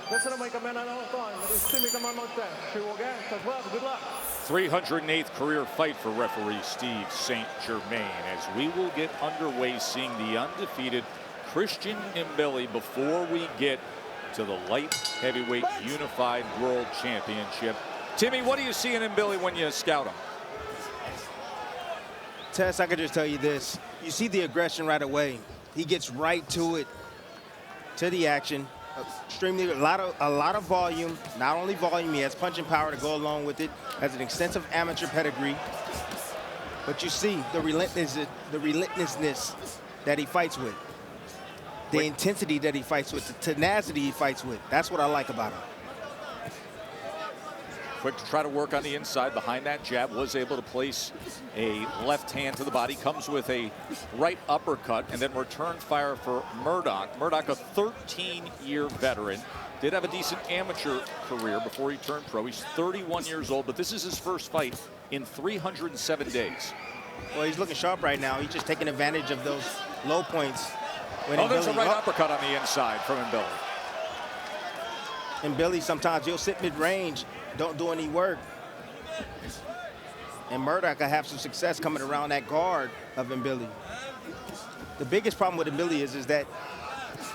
Good luck. 308th career fight for referee Steve St. Germain, as we will get underway seeing the undefeated Christian Mbilli before we get to the light heavyweight unified world championship. Timmy, what do you see in Mbilli when you scout him? Tess, I could just tell you this. You see the aggression right away. He gets right to it, to the action. Extremely, a lot of volume. Not only volume, he has punching power to go along with it. Has an extensive amateur pedigree. But you see the relentlessness that he fights with. The intensity that he fights with, the tenacity he fights with. That's what I like about him. Quick to try to work on the inside behind that jab, was able to place a left hand to the body, comes with a right uppercut, and then return fire for Murdock. Murdock, a 13-year veteran, did have a decent amateur career before he turned pro. He's 31 years old, but this is his first fight in 307 days. Well, he's looking sharp right now. He's just taking advantage of those low points. Oh, there's a right uppercut on the inside from Mbilli. Mbilli, sometimes he'll sit mid-range, don't do any work. And Murdock will have some success coming around that guard of Mbilli. The biggest problem with Mbilli is that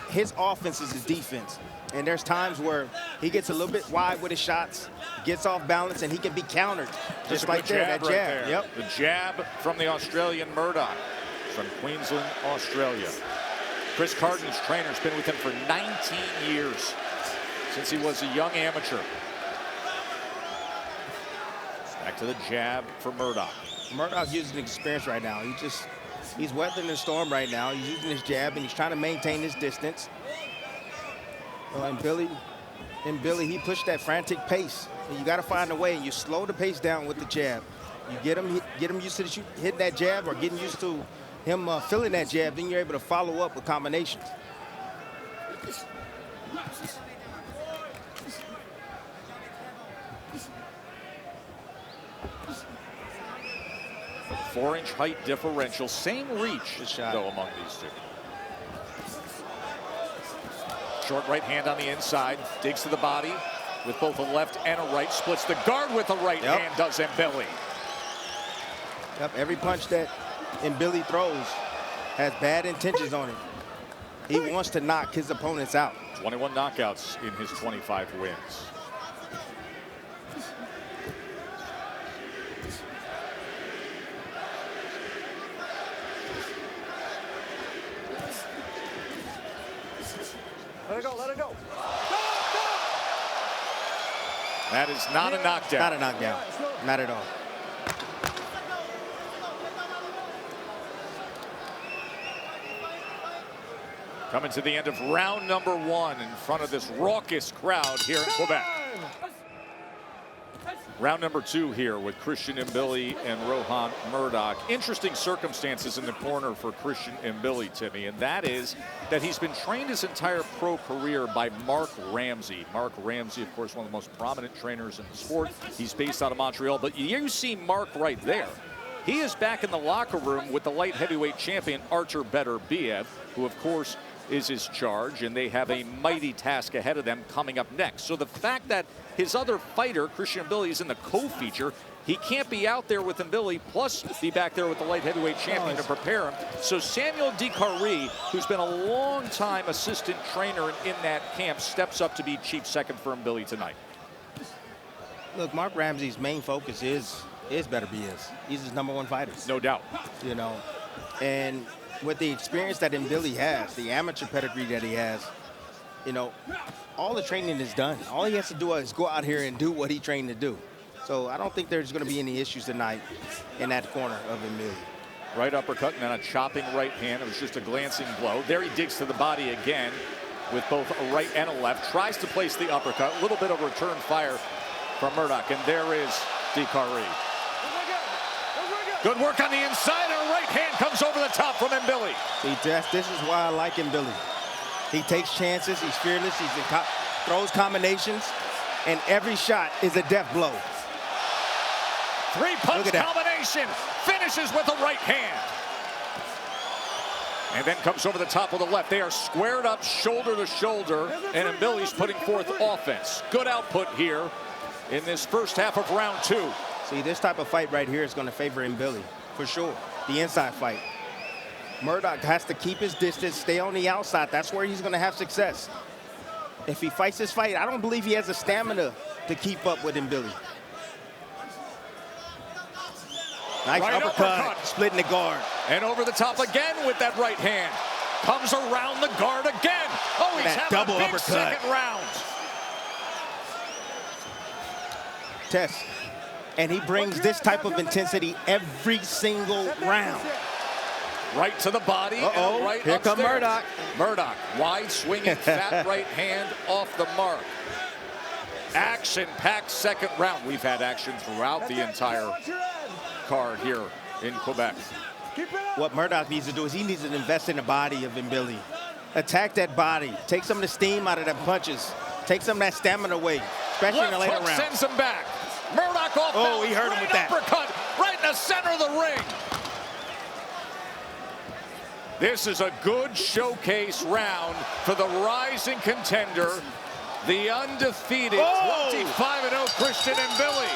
his offense is his defense. And there's times where he gets a little bit wide with his shots, gets off balance, and he can be countered. Just like that jab. Right there. Yep. The jab from the Australian Murdock from Queensland, Australia. Chris Carden's trainer's been with him for 19 years, since he was a young amateur. Back to the jab for Murdock. Murdock using experience right now. He's weathering the storm right now. He's using his jab and he's trying to maintain his distance. And Mbilli, he pushed that frantic pace. And you got to find a way, and you slow the pace down with the jab. You get him used to hitting that jab, or getting used to him feeling that jab, then you're able to follow up with combinations. 4-inch height differential, same reach though among these two. Short right hand on the inside, digs to the body with both a left and a right, splits the guard with a right hand, does Mbilli. Yep, every punch that Mbilli throws has bad intentions on it. He wants to knock his opponents out. 21 knockouts in his 25 wins. Let it go, let it go. That is not a knockdown. Not a knockdown. Not at all. Coming to the end of round number 1 in front of this raucous crowd here in Quebec. Round number 2 here with Christian Mbilli and Rohan Murdock. Interesting circumstances in the corner for Christian Mbilli, Timmy, and that is that he's been trained his entire pro career by Mark Ramsey. Mark Ramsey, of course, one of the most prominent trainers in the sport. He's based out of Montreal, but you see Mark right there. He is back in the locker room with the light heavyweight champion, Artur Beterbiev, who, of course, is his charge, and they have a mighty task ahead of them coming up next. So the fact that his other fighter, Christian Mbilli, is in the co-feature, he can't be out there with Mbilli, plus be back there with the light heavyweight champion to prepare him. So Samuel Dikari, who's been a long-time assistant trainer in that camp, steps up to be chief second for Mbilli tonight. Look, Mark Ramsey's main focus is Beterbiev. He's his #1 fighter. No doubt. You know, and with the experience that Mbilli has, the amateur pedigree that he has, you know, all the training is done. All he has to do is go out here and do what he trained to do. So I don't think there's going to be any issues tonight in that corner of Mbilli. Right uppercut and then a chopping right hand. It was just a glancing blow. There he digs to the body again with both a right and a left. Tries to place the uppercut. A little bit of return fire from Murdock. And there is Dikari. Good work on the inside, and a right hand comes over the top from Mbilli. See, Jeff, this is why I like Mbilli. He takes chances, he's fearless, throws combinations, and every shot is a death blow. 3-punch combination, finishes with a right hand. And then comes over the top of the left. They are squared up shoulder to shoulder, and Mbilli's putting forth offense. Good output here in this first half of round 2. See, this type of fight right here is going to favor Mbilli, for sure. The inside fight. Murdock has to keep his distance, stay on the outside. That's where he's going to have success. If he fights this fight, I don't believe he has the stamina to keep up with Mbilli. Nice Right uppercut, splitting the guard. And over the top again with that right hand. Comes around the guard again. Oh, he's having double a big uppercut. second round. Test. And he brings this type of intensity every single round. Right to the body. And right Here upstairs. comes Murdock. Murdock, wide swinging, fat right hand off the mark. Action-packed second round. We've had action throughout the entire card here in Quebec. What Murdock needs to do is he needs to invest in the body of Mbilli. Attack that body. Take some of the steam out of the punches. Take some of that stamina away, especially in the later Left hook rounds. sends him back. Murdock off balance. He hurt him with that. Uppercut right in the center of the ring. This is a good showcase round for the rising contender, the undefeated 25-0 Christian Mbilli.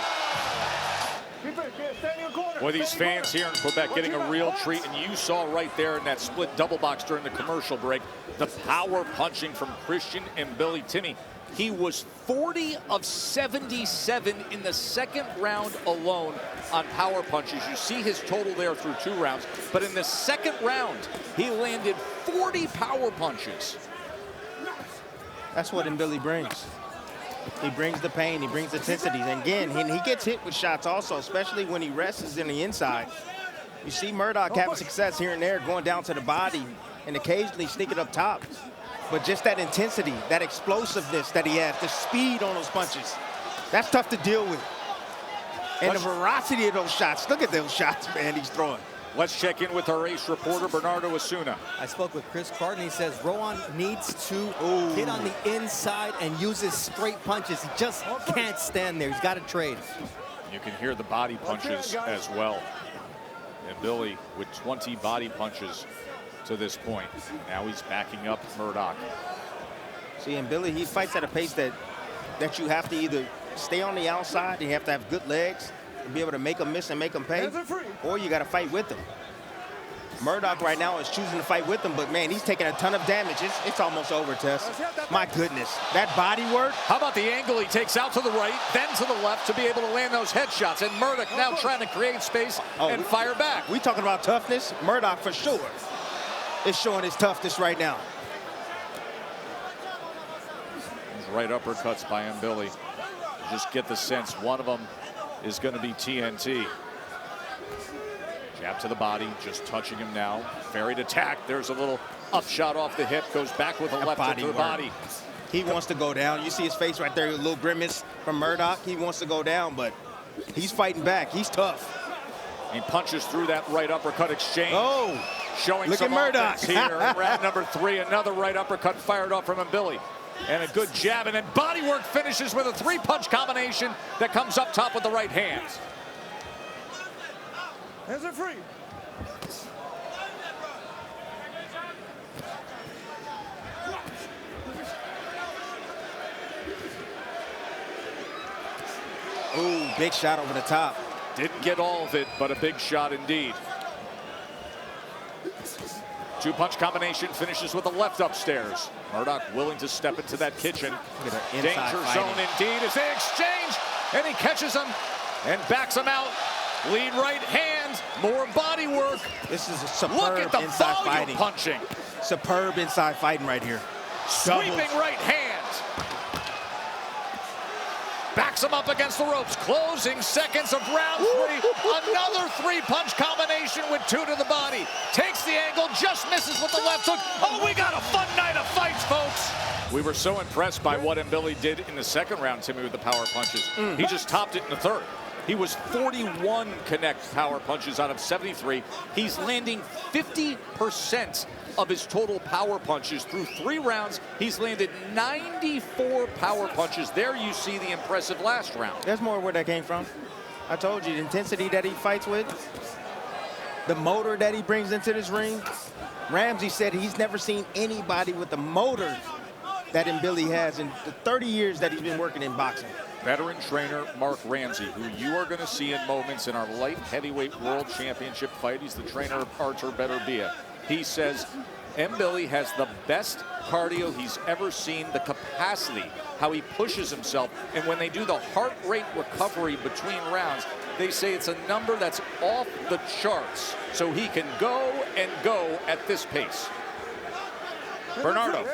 Well, these fans here in Quebec getting a real treat, and you saw right there in that split double box during the commercial break, the power punching from Christian Mbilli. Timmy, he was 40 of 77 in the second round alone on power punches. You see his total there through 2 rounds, but in the second round, he landed 40 power punches. That's what Mbilli brings. He brings the pain, he brings intensity. And again, he gets hit with shots also, especially when he rests in the inside. You see Murdock having success here and there, going down to the body and occasionally sneaking up top. But just that intensity, that explosiveness that he has, the speed on those punches, that's tough to deal with. And the veracity of those shots. Look at those shots, man, he's throwing. Let's check in with our ace reporter, Bernardo Asuna. I spoke with Chris Carton. He says Rohan needs to hit on the inside and use his straight punches. He just can't stand there. He's got to trade. You can hear the body punches as well. And Mbilli with 20 body punches to this point. Now he's backing up Murdock. See, Mbilli, he fights at a pace that you have to either stay on the outside, you have to have good legs, and be able to make them miss and make them pay, or you got to fight with them. Murdock right now is choosing to fight with them, but man, he's taking a ton of damage. It's almost over, Tess. My goodness, that body work. How about the angle he takes out to the right, then to the left to be able to land those headshots? And Murdock now trying to create space and fire back. We talking about toughness? Murdock for sure is showing his toughness right now. These right uppercuts by Mbilli. Just get the sense one of them is going to be TNT. Jab to the body, just touching him now. Varied attack. There's a little upshot off the hip. Goes back with a left hook to the body. He wants to go down. You see his face right there, a little grimace from Murdock. He wants to go down, but he's fighting back. He's tough. He punches through that right uppercut exchange. Showing look some at Murdock offense here in round number 3. Another right uppercut fired off from Mbilli. And a good jab, and then bodywork finishes with a 3-punch combination that comes up top with the right hand. Hands are free. Ooh, big shot over the top. Didn't get all of it, but a big shot indeed. 2-punch combination finishes with a left upstairs. Murdock willing to step into that kitchen. Danger zone indeed as they exchange, and he catches him and backs him out. Lead right hand, more body work. This is a superb Look at the inside volume fighting. punching. Superb inside fighting right here. Sweeping right hand. Backs him up against the ropes. Closing seconds of round 3. Another 3-punch combination with 2 to the body. Takes the angle, just misses with the left hook. Oh, we got a fun night of fights, folks. We were so impressed by what Mbilli did in the second round, Timmy, with the power punches. He just topped it in the third. He was 41 connect power punches out of 73. He's landing 50% of his total power punches through 3 rounds. He's landed 94 power punches. There you see the impressive last round. There's more where that came from. I told you, the intensity that he fights with, the motor that he brings into this ring, Ramsey said he's never seen anybody with the motor that Mbilli has in the 30 years that he's been working in boxing. Veteran trainer Mark Ramsey, who you are going to see in moments in our light heavyweight world championship fight. He's the trainer of Artur Beterbiev. He says Mbilli has the best cardio he's ever seen, the capacity, how he pushes himself. And when they do the heart rate recovery between rounds, they say it's a number that's off the charts. So he can go and go at this pace. Bernardo.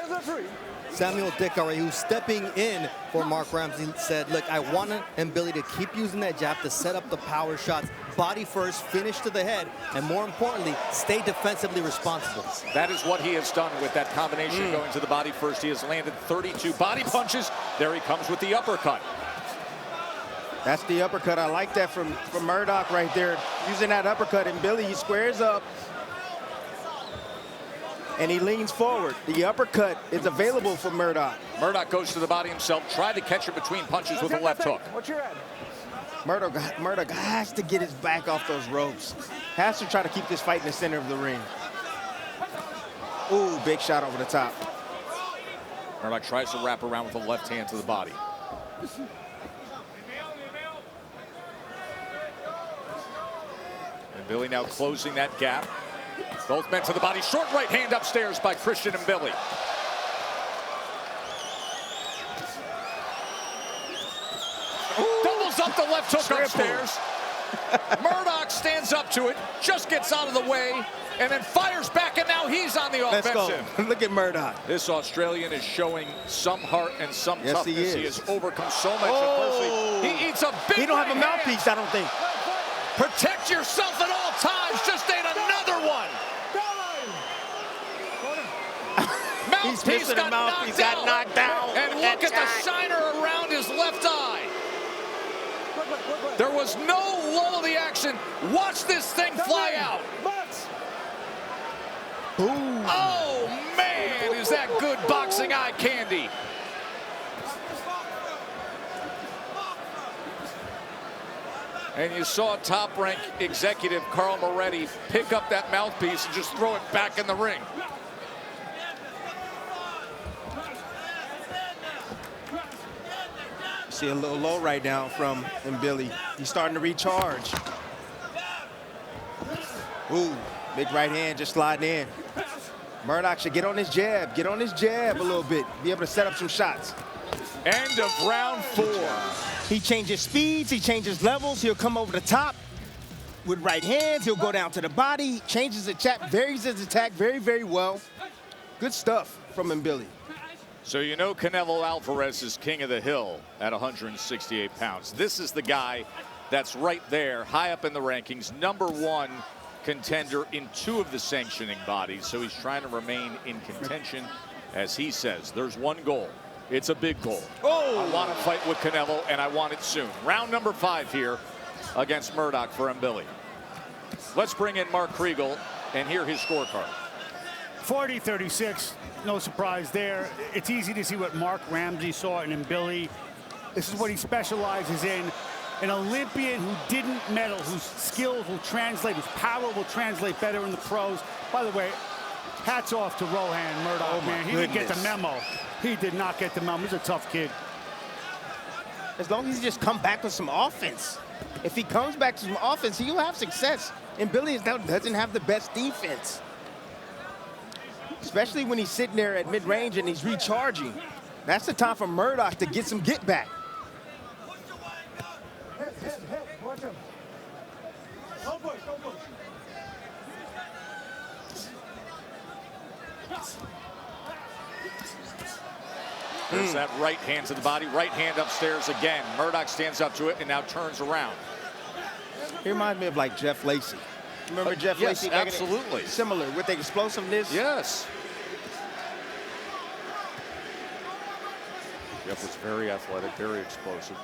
Samuel Dickery, who's stepping in for Mark Ramsey, said, look, I want Mbilli to keep using that jab to set up the power shots, body first, finish to the head, and more importantly, stay defensively responsible. That is what he has done with that combination going to the body first. He has landed 32 body punches. There he comes with the uppercut. That's the uppercut. I like that from Murdock right there. Using that uppercut, and Mbilli, he squares up. And he leans forward. The uppercut is available for Murdock. Murdock goes to the body himself, tried to catch it between punches with a left hook. What's your head? Murdock has to get his back off those ropes. Has to try to keep this fight in the center of the ring. Ooh, big shot over the top. Murdock tries to wrap around with the left hand to the body. And Mbilli now closing that gap. Both men to the body. Short right hand upstairs by Christian Mbilli. Doubles up the left hook upstairs. Murdock stands up to it, just gets out of the way, and then fires back, and now he's on the offensive. Let's go. Look at Murdock. This Australian is showing some heart and some toughness. He has overcome so much adversity. He eats a big He don't have a right hand. mouthpiece, I don't think. Protect yourself at all times. Just ate another one. He's missing a mouthpiece. Got knocked down. And look at the shiner around his left eye. There was no lull of the action. Watch this thing fly out. Boom. Oh, man, is that good boxing eye candy. And you saw top-rank executive Carl Moretti pick up that mouthpiece and just throw it back in the ring. See a little low right now from Mbilli. He's starting to recharge. Ooh, big right hand just sliding in. Murdock should get on his jab. Get on his jab a little bit. Be able to set up some shots. End of round 4. He changes speeds. He changes levels. He'll come over the top with right hands. He'll go down to the body. Changes the attack. Varies his attack very, very well. Good stuff from Mbilli. So you know Canelo Alvarez is king of the hill at 168 pounds. This is the guy that's right there, high up in the rankings, #1 contender in 2 of the sanctioning bodies. So he's trying to remain in contention. As he says, there's one goal. It's a big goal. Oh! I want to fight with Canelo, and I want it soon. Round number 5 here against Murdock for Mbilli. Let's bring in Mark Kriegel and hear his scorecard. 40-36, no surprise there. It's easy to see what Mark Ramsey saw in Mbilli. This is what he specializes in. An Olympian who didn't medal, whose skills will translate, whose power will translate better in the pros. By the way, hats off to Rohan Murdock, oh man. He didn't get the memo. He did not get the memo. He's a tough kid. As long as he just come back with some offense. If he comes back to some offense, he'll have success. And Mbilli doesn't have the best defense. Especially when he's sitting there at mid-range and he's recharging. That's the time for Murdock to get some get back. There's that right hand to the body, right hand upstairs again. Murdock stands up to it and now turns around. He reminds me of like Jeff Lacey. Remember Jeff yes, Lacey? absolutely. Similar with the explosiveness. Yes. Jeff was very athletic, very explosive.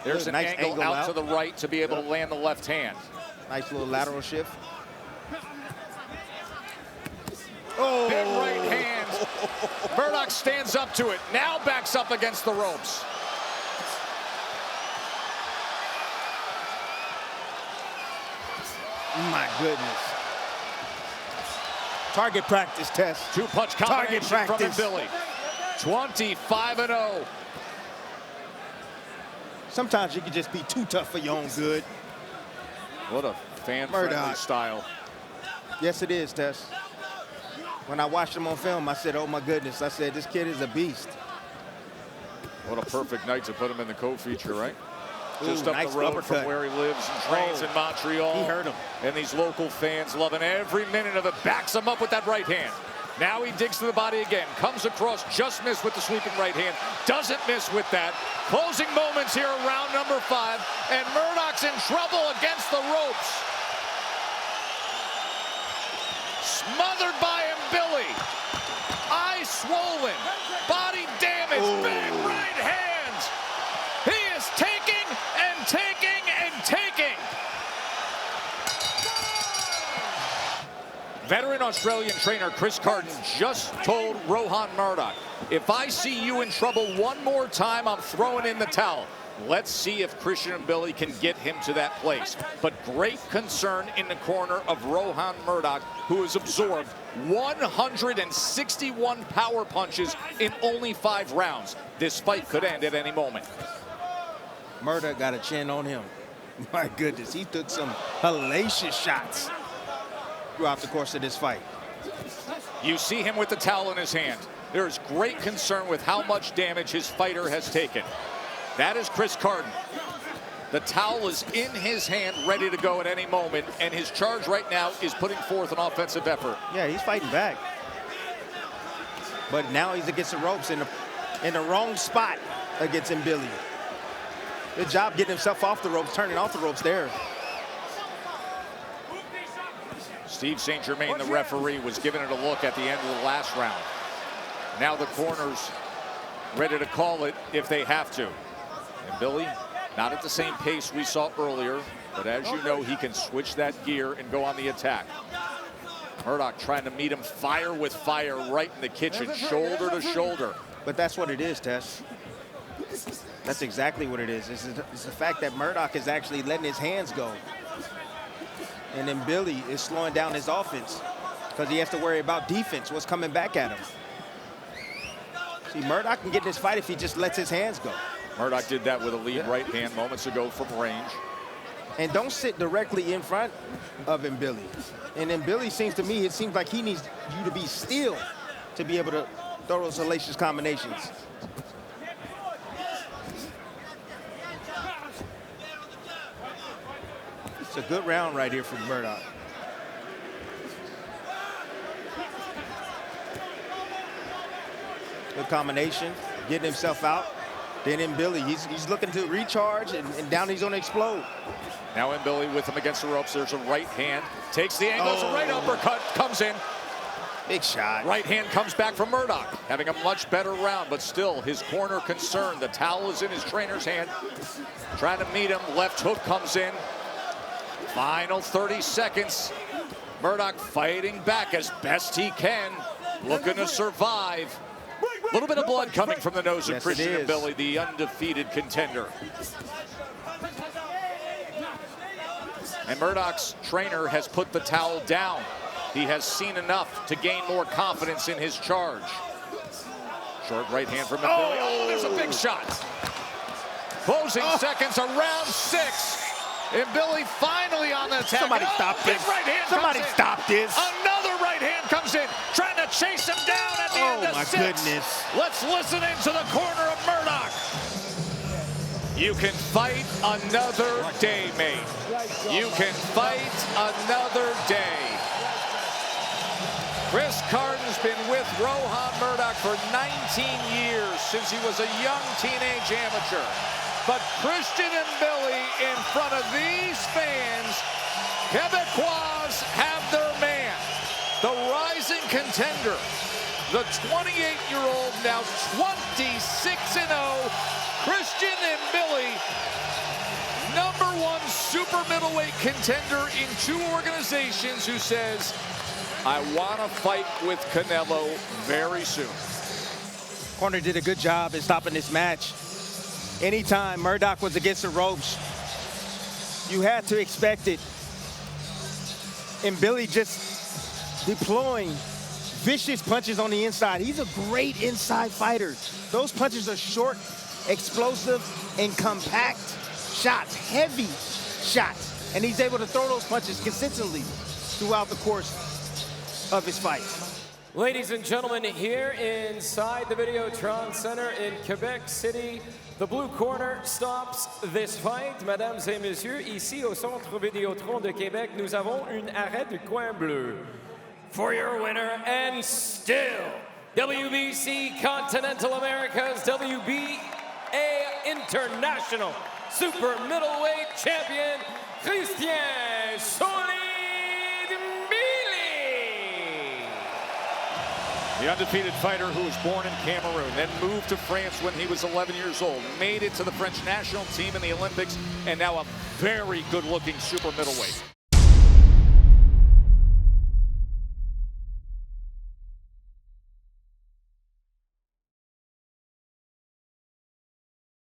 There's an nice angle out to the right to be able to land the left hand. Nice little lateral shift. Oh. Big right hand. Murdock stands up to it. Now backs up against the ropes. My goodness. Target practice, Tess. Two-punch combination from practice. Mbilli. 25-0. Sometimes you can just be too tough for your own good. What a fan-friendly Murdock. style. Yes, it is, Tess. When I watched him on film, I said, oh my goodness. I said, this kid is a beast. What a perfect night to put him in the co-feature, right? Ooh, Just up nice the road uppercut. from where he lives and trains in Montreal. He hurt him. And these local fans loving every minute of it. Backs him up with that right hand. Now he digs to the body again. Comes across, just missed with the sweeping right hand. Doesn't miss with that. Closing moments here, round number 5. And Murdock's in trouble against the ropes. Smothered by Mbilli. Eye swollen. Body damaged. Ooh. Big right hands. He is taking and taking and taking. Veteran Australian trainer Chris Carden just told Rohan Murdock, if I see you in trouble one more time, I'm throwing in the towel. Let's see if Christian Mbilli can get him to that place. But great concern in the corner of Rohan Murdock, who has absorbed 161 power punches in only 5 rounds. This fight could end at any moment. Murdock got a chin on him. My goodness, he took some hellacious shots throughout the course of this fight. You see him with the towel in his hand. There is great concern with how much damage his fighter has taken. That is Chris Carden. The towel is in his hand, ready to go at any moment, and his charge right now is putting forth an offensive effort. Yeah, he's fighting back. But now he's against the ropes in the wrong spot against Mbilli. Good job getting himself off the ropes, turning off the ropes there. Steve St. Germain, the referee, was giving it a look at the end of the last round. Now the corners ready to call it if they have to. Mbilli, not at the same pace we saw earlier, but as you know, he can switch that gear and go on the attack. Murdock trying to meet him fire with fire right in the kitchen, shoulder to shoulder. But that's what it is, Tess. That's exactly what it is. It's the fact that Murdock is actually letting his hands go. And then Mbilli is slowing down his offense because he has to worry about defense, what's coming back at him. See, Murdock can get in this fight if he just lets his hands go. Murdock did that with a lead right hand moments ago from range. And don't sit directly in front of Mbilli. And Mbilli seems to me, it seems like he needs you to be still to be able to throw those hellacious combinations. It's a good round right here from Murdock. Good combination, getting himself out. Then Mbilli, he's looking to recharge, and down he's going to explode. Now Mbilli with him against the ropes. There's a right hand, takes the angle, a right uppercut, comes in. Big shot. Right hand comes back from Murdock, having a much better round, but still his corner concerned. The towel is in his trainer's hand, trying to meet him. Left hook comes in. Final 30 seconds. Murdock fighting back as best he can, looking to survive. A little bit of blood coming from the nose of Christian Mbilli, the undefeated contender. And Murdock's trainer has put the towel down. He has seen enough to gain more confidence in his charge. Short right hand from Mbilli. Oh, there's a big shot. Closing seconds of round 6. Mbilli finally on the attack. Somebody stop this. Right hand Somebody stop this. Another right hand comes in, trying to chase him down at the end of 6. Oh, my goodness. Let's listen into the corner of Murdock. You can fight another day, mate. You can fight another day. Chris Carden's been with Rohan Murdock for 19 years, since he was a young teenage amateur. But Christian Mbilli in front of these fans, Quebecois have their man. The rising contender, the 28-year-old, now 26-0, Christian Mbilli, #1 super middleweight contender in 2 organizations, who says, I want to fight with Canelo very soon. Corner did a good job in stopping this match. Anytime Murdock was against the ropes, you had to expect it. And Mbilli just deploying vicious punches on the inside. He's a great inside fighter. Those punches are short, explosive, and compact shots, heavy shots. And he's able to throw those punches consistently throughout the course of his fights. Ladies and gentlemen, here inside the Videotron Centre in Quebec City, the blue corner stops this fight. Mesdames et messieurs, ici au Centre Videotron de Québec, nous avons une arrêt du coin bleu. For your winner, and still, WBC Continental America's WBA International Super Middleweight Champion, Christian Mbilli. The undefeated fighter who was born in Cameroon, then moved to France when he was 11 years old, made it to the French national team in the Olympics, and now a very good-looking super middleweight.